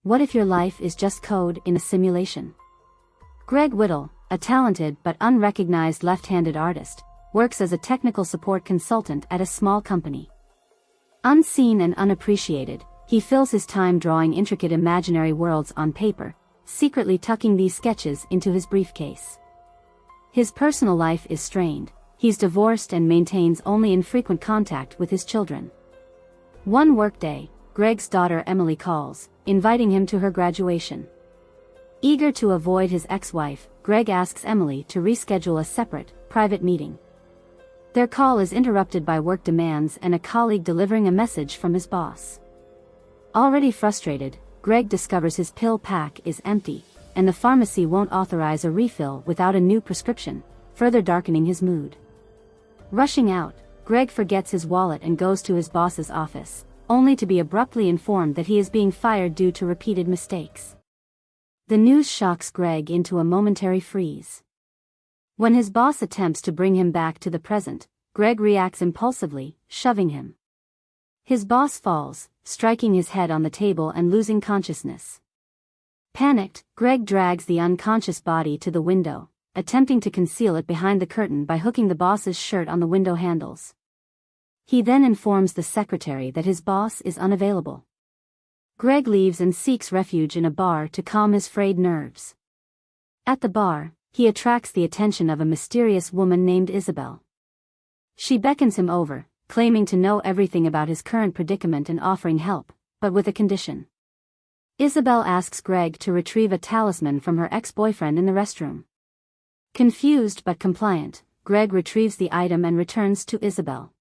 What if your life is just code in a simulation? Greg Whittle, a talented but unrecognized left-handed artist, works as a technical support consultant at a small company. Unseen and unappreciated, he fills his time drawing intricate imaginary worlds on paper, secretly tucking these sketches into his briefcase. His personal life is strained. He's divorced and maintains only infrequent contact with his children. One workday, Greg's daughter Emily calls, inviting him to her graduation. Eager to avoid his ex-wife, Greg asks Emily to reschedule a separate, private meeting. Their call is interrupted by work demands and a colleague delivering a message from his boss. Already frustrated, Greg discovers his pill pack is empty, and the pharmacy won't authorize a refill without a new prescription, further darkening his mood. Rushing out, Greg forgets his wallet and goes to his boss's office, only to be abruptly informed that he is being fired due to repeated mistakes. The news shocks Greg into a momentary freeze. When his boss attempts to bring him back to the present, Greg reacts impulsively, shoving him. His boss falls, striking his head on the table and losing consciousness. Panicked, Greg drags the unconscious body to the window, attempting to conceal it behind the curtain by hooking the boss's shirt on the window handles. He then informs the secretary that his boss is unavailable. Greg leaves and seeks refuge in a bar to calm his frayed nerves. At the bar, he attracts the attention of a mysterious woman named Isabel. She beckons him over, claiming to know everything about his current predicament and offering help, but with a condition. Isabel asks Greg to retrieve a talisman from her ex-boyfriend in the restroom. Confused but compliant, Greg retrieves the item and returns to Isabel.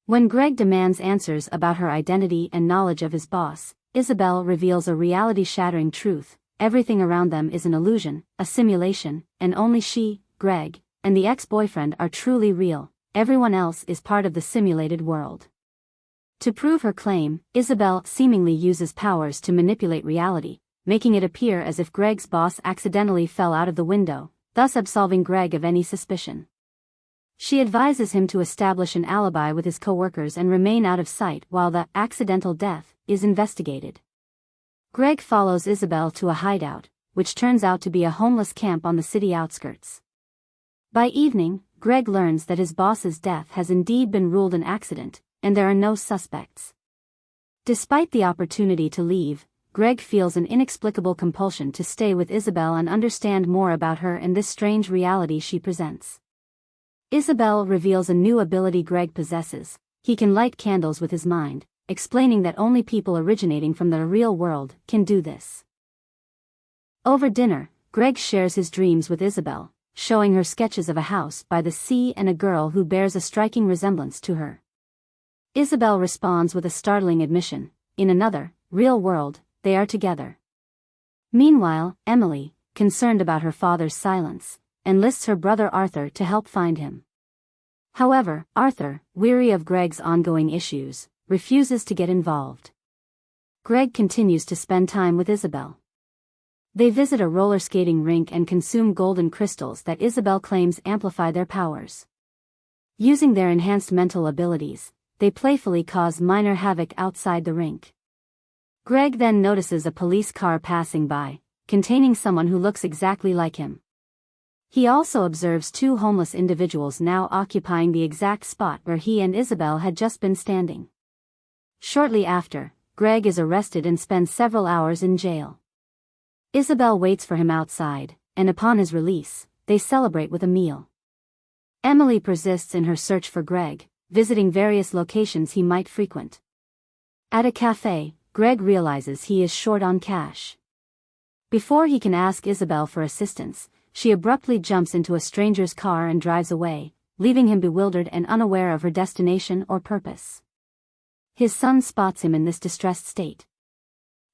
When Greg demands answers about her identity and knowledge of his boss, Isabel reveals a reality-shattering truth: everything around them is an illusion, a simulation, and only she, Greg, and the ex-boyfriend are truly real. Everyone else is part of the simulated world. To prove her claim, Isabel seemingly uses powers to manipulate reality, making it appear as if Greg's boss accidentally fell out of the window, thus absolving Greg of any suspicion. She advises him to establish an alibi with his coworkers and remain out of sight while the accidental death is investigated. Greg follows Isabel to a hideout, which turns out to be a homeless camp on the city outskirts. By evening, Greg learns that his boss's death has indeed been ruled an accident, and there are no suspects. Despite the opportunity to leave, Greg feels an inexplicable compulsion to stay with Isabel and understand more about her and this strange reality she presents. Isabel reveals a new ability Greg possesses: he can light candles with his mind, explaining that only people originating from the real world can do this. Over dinner, Greg shares his dreams with Isabel, showing her sketches of a house by the sea and a girl who bears a striking resemblance to her. Isabel responds with a startling admission: in another, real world, they are together. Meanwhile, Emily, concerned about her father's silence, enlists her brother Arthur to help find him. However, Arthur, weary of Greg's ongoing issues, refuses to get involved. Greg continues to spend time with Isabel. They visit a roller skating rink and consume golden crystals that Isabel claims amplify their powers. Using their enhanced mental abilities, they playfully cause minor havoc outside the rink. Greg then notices a police car passing by, containing someone who looks exactly like him. He also observes two homeless individuals now occupying the exact spot where he and Isabel had just been standing. Shortly after, Greg is arrested and spends several hours in jail. Isabel waits for him outside, and upon his release, they celebrate with a meal. Emily persists in her search for Greg, visiting various locations he might frequent. At a cafe, Greg realizes he is short on cash. Before he can ask Isabel for assistance, she abruptly jumps into a stranger's car and drives away, leaving him bewildered and unaware of her destination or purpose. His son spots him in this distressed state.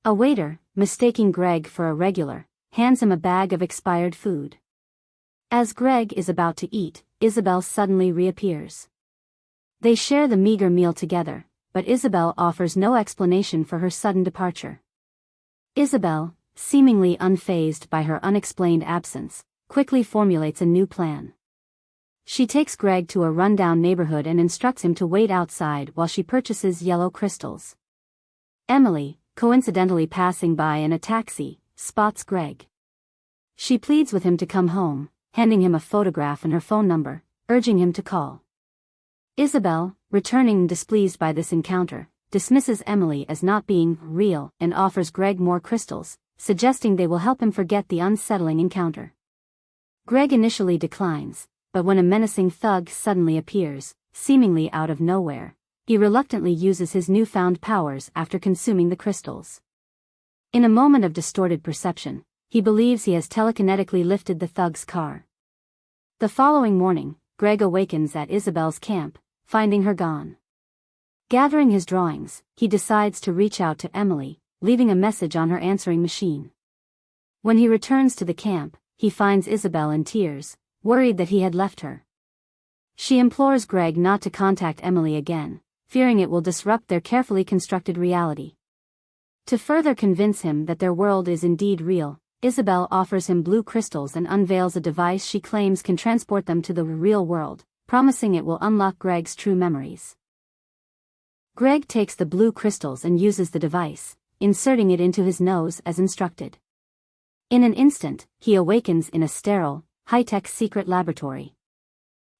A waiter, mistaking Greg for a regular, hands him a bag of expired food. As Greg is about to eat, Isabel suddenly reappears. They share the meager meal together, but Isabel offers no explanation for her sudden departure. Isabel, seemingly unfazed by her unexplained absence, quickly formulates a new plan. She takes Greg to a rundown neighborhood and instructs him to wait outside while she purchases yellow crystals. Emily, coincidentally passing by in a taxi, spots Greg. She pleads with him to come home, handing him a photograph and her phone number, urging him to call. Isabel, returning displeased by this encounter, dismisses Emily as not being real and offers Greg more crystals, suggesting they will help him forget the unsettling encounter. Greg initially declines, but when a menacing thug suddenly appears, seemingly out of nowhere, he reluctantly uses his newfound powers after consuming the crystals. In a moment of distorted perception, he believes he has telekinetically lifted the thug's car. The following morning, Greg awakens at Isabel's camp, finding her gone. Gathering his drawings, he decides to reach out to Emily, leaving a message on her answering machine. When he returns to the camp, he finds Isabel in tears, worried that he had left her. She implores Greg not to contact Emily again, fearing it will disrupt their carefully constructed reality. To further convince him that their world is indeed real, Isabel offers him blue crystals and unveils a device she claims can transport them to the real world, promising it will unlock Greg's true memories. Greg takes the blue crystals and uses the device, inserting it into his nose as instructed. In an instant, he awakens in a sterile, high-tech secret laboratory.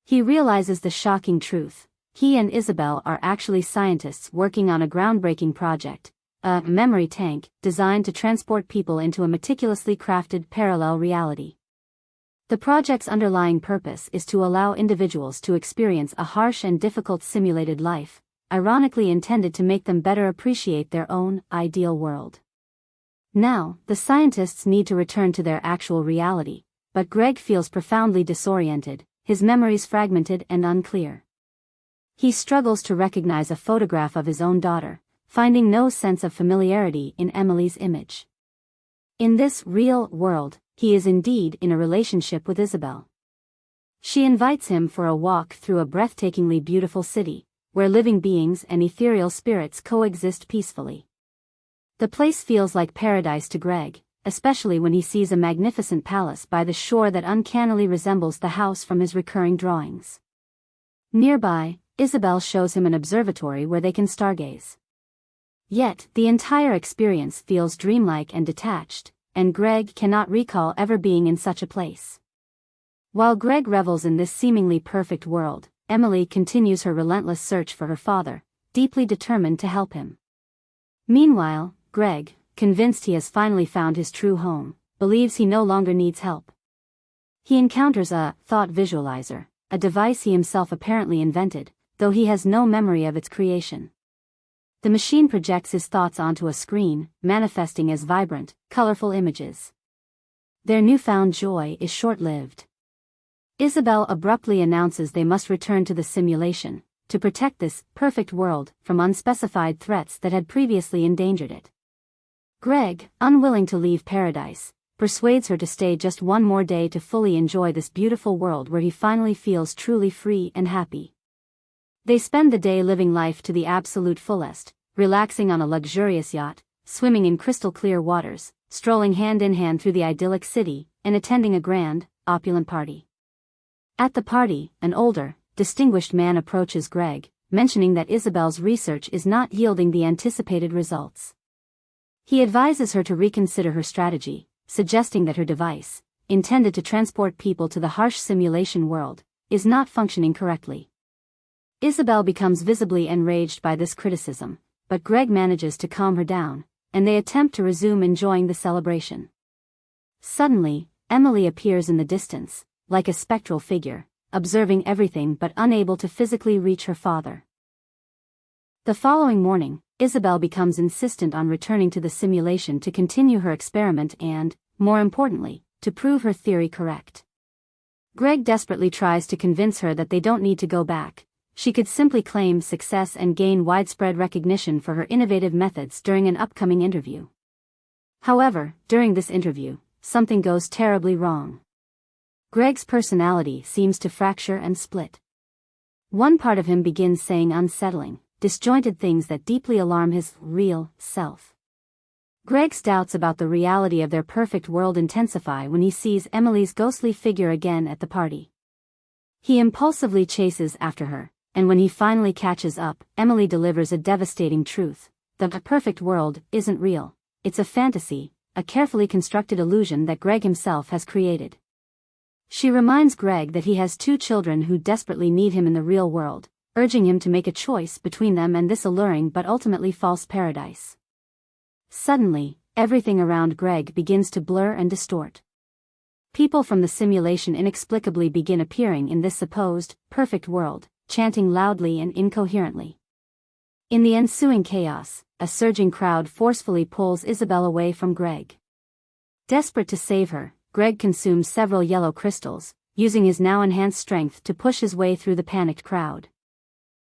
He realizes the shocking truth: he and Isabel are actually scientists working on a groundbreaking project, a memory tank designed to transport people into a meticulously crafted parallel reality. The project's underlying purpose is to allow individuals to experience a harsh and difficult simulated life, ironically intended to make them better appreciate their own ideal world. Now, the scientists need to return to their actual reality, but Greg feels profoundly disoriented, his memories fragmented and unclear. He struggles to recognize a photograph of his own daughter, finding no sense of familiarity in Emily's image. In this real world, he is indeed in a relationship with Isabel. She invites him for a walk through a breathtakingly beautiful city, where living beings and ethereal spirits coexist peacefully. The place feels like paradise to Greg, especially when he sees a magnificent palace by the shore that uncannily resembles the house from his recurring drawings. Nearby, Isabel shows him an observatory where they can stargaze. Yet, the entire experience feels dreamlike and detached, and Greg cannot recall ever being in such a place. While Greg revels in this seemingly perfect world, Emily continues her relentless search for her father, deeply determined to help him. Meanwhile, Greg, convinced he has finally found his true home, believes he no longer needs help. He encounters a thought visualizer, a device he himself apparently invented, though he has no memory of its creation. The machine projects his thoughts onto a screen, manifesting as vibrant, colorful images. Their newfound joy is short-lived. Isabel abruptly announces they must return to the simulation, to protect this perfect world from unspecified threats that had previously endangered it. Greg, unwilling to leave paradise, persuades her to stay just one more day to fully enjoy this beautiful world where he finally feels truly free and happy. They spend the day living life to the absolute fullest, relaxing on a luxurious yacht, swimming in crystal-clear waters, strolling hand in hand through the idyllic city, and attending a grand, opulent party. At the party, an older, distinguished man approaches Greg, mentioning that Isabel's research is not yielding the anticipated results. He advises her to reconsider her strategy, suggesting that her device, intended to transport people to the harsh simulation world, is not functioning correctly. Isabel becomes visibly enraged by this criticism, but Greg manages to calm her down, and they attempt to resume enjoying the celebration. Suddenly, Emily appears in the distance, like a spectral figure, observing everything but unable to physically reach her father. The following morning, Isabel becomes insistent on returning to the simulation to continue her experiment and, more importantly, to prove her theory correct. Greg desperately tries to convince her that they don't need to go back. She could simply claim success and gain widespread recognition for her innovative methods during an upcoming interview. However, during this interview, something goes terribly wrong. Greg's personality seems to fracture and split. One part of him begins saying unsettling, disjointed things that deeply alarm his real self. Greg's doubts about the reality of their perfect world intensify when he sees Emily's ghostly figure again at the party. He impulsively chases after her, and when he finally catches up, Emily delivers a devastating truth: The perfect world isn't real. It's a fantasy, a carefully constructed illusion that Greg himself has created. She reminds Greg that he has two children who desperately need him in the real world, urging him to make a choice between them and this alluring but ultimately false paradise. Suddenly, everything around Greg begins to blur and distort. People from the simulation inexplicably begin appearing in this supposed perfect world, chanting loudly and incoherently. In the ensuing chaos, a surging crowd forcefully pulls Isabel away from Greg. Desperate to save her, Greg consumes several yellow crystals, using his now enhanced strength to push his way through the panicked crowd.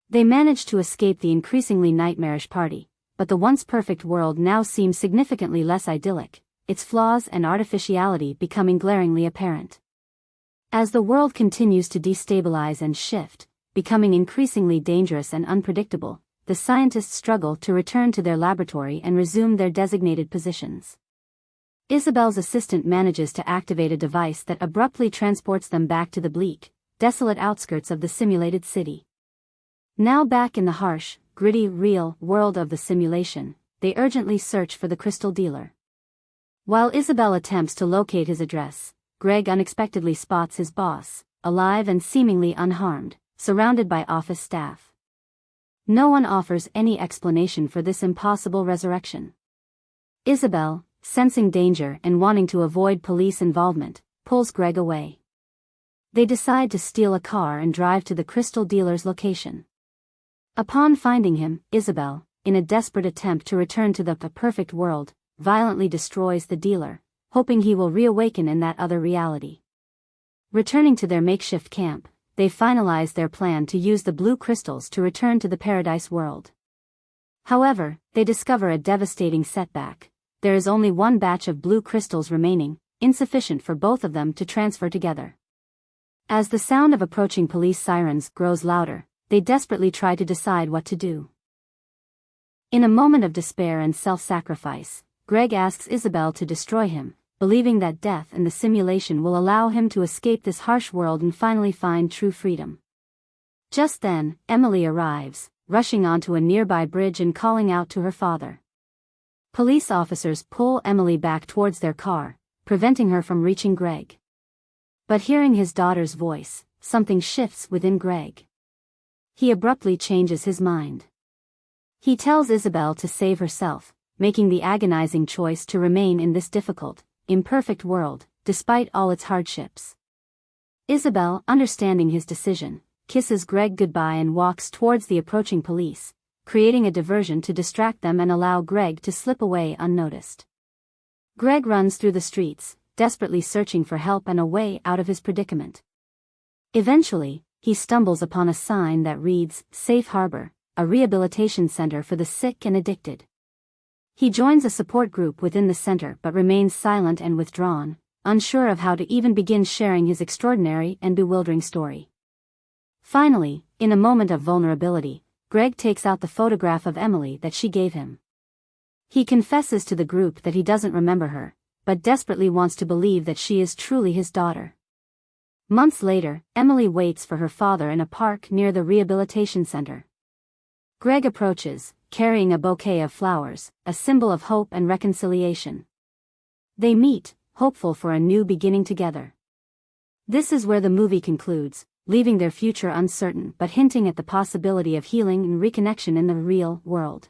They manage to escape the increasingly nightmarish party, but the once perfect world now seems significantly less idyllic, its flaws and artificiality becoming glaringly apparent. As the world continues to destabilize and shift, becoming increasingly dangerous and unpredictable, the scientists struggle to return to their laboratory and resume their designated positions. Isabel's assistant manages to activate a device that abruptly transports them back to the bleak, desolate outskirts of the simulated city. Now back in the harsh, gritty, real world of the simulation, they urgently search for the crystal dealer. While Isabel attempts to locate his address, Greg unexpectedly spots his boss, alive and seemingly unharmed, surrounded by office staff. No one offers any explanation for this impossible resurrection. Isabel, sensing danger and wanting to avoid police involvement, pulls Greg away. They decide to steal a car and drive to the crystal dealer's location. Upon finding him, Isabel, in a desperate attempt to return to the perfect world, violently destroys the dealer, hoping he will reawaken in that other reality. Returning to their makeshift camp, they finalize their plan to use the blue crystals to return to the paradise world. However, they discover a devastating setback. There is only one batch of blue crystals remaining, insufficient for both of them to transfer together. As the sound of approaching police sirens grows louder, they desperately try to decide what to do. In a moment of despair and self-sacrifice, Greg asks Isabel to destroy him, believing that death in the simulation will allow him to escape this harsh world and finally find true freedom. Just then, Emily arrives, rushing onto a nearby bridge and calling out to her father. Police officers pull Emily back towards their car, preventing her from reaching Greg. But hearing his daughter's voice, something shifts within Greg. He abruptly changes his mind. He tells Isabel to save herself, making the agonizing choice to remain in this difficult, imperfect world, despite all its hardships. Isabel, understanding his decision, kisses Greg goodbye and walks towards the approaching police, creating a diversion to distract them and allow Greg to slip away unnoticed. Greg runs through the streets, desperately searching for help and a way out of his predicament. Eventually, he stumbles upon a sign that reads, "Safe Harbor, a rehabilitation center for the sick and addicted." He joins a support group within the center but remains silent and withdrawn, unsure of how to even begin sharing his extraordinary and bewildering story. Finally, in a moment of vulnerability, Greg takes out the photograph of Emily that she gave him. He confesses to the group that he doesn't remember her, but desperately wants to believe that she is truly his daughter. Months later, Emily waits for her father in a park near the rehabilitation center. Greg approaches, carrying a bouquet of flowers, a symbol of hope and reconciliation. They meet, hopeful for a new beginning together. This is where the movie concludes, leaving their future uncertain but hinting at the possibility of healing and reconnection in the real world.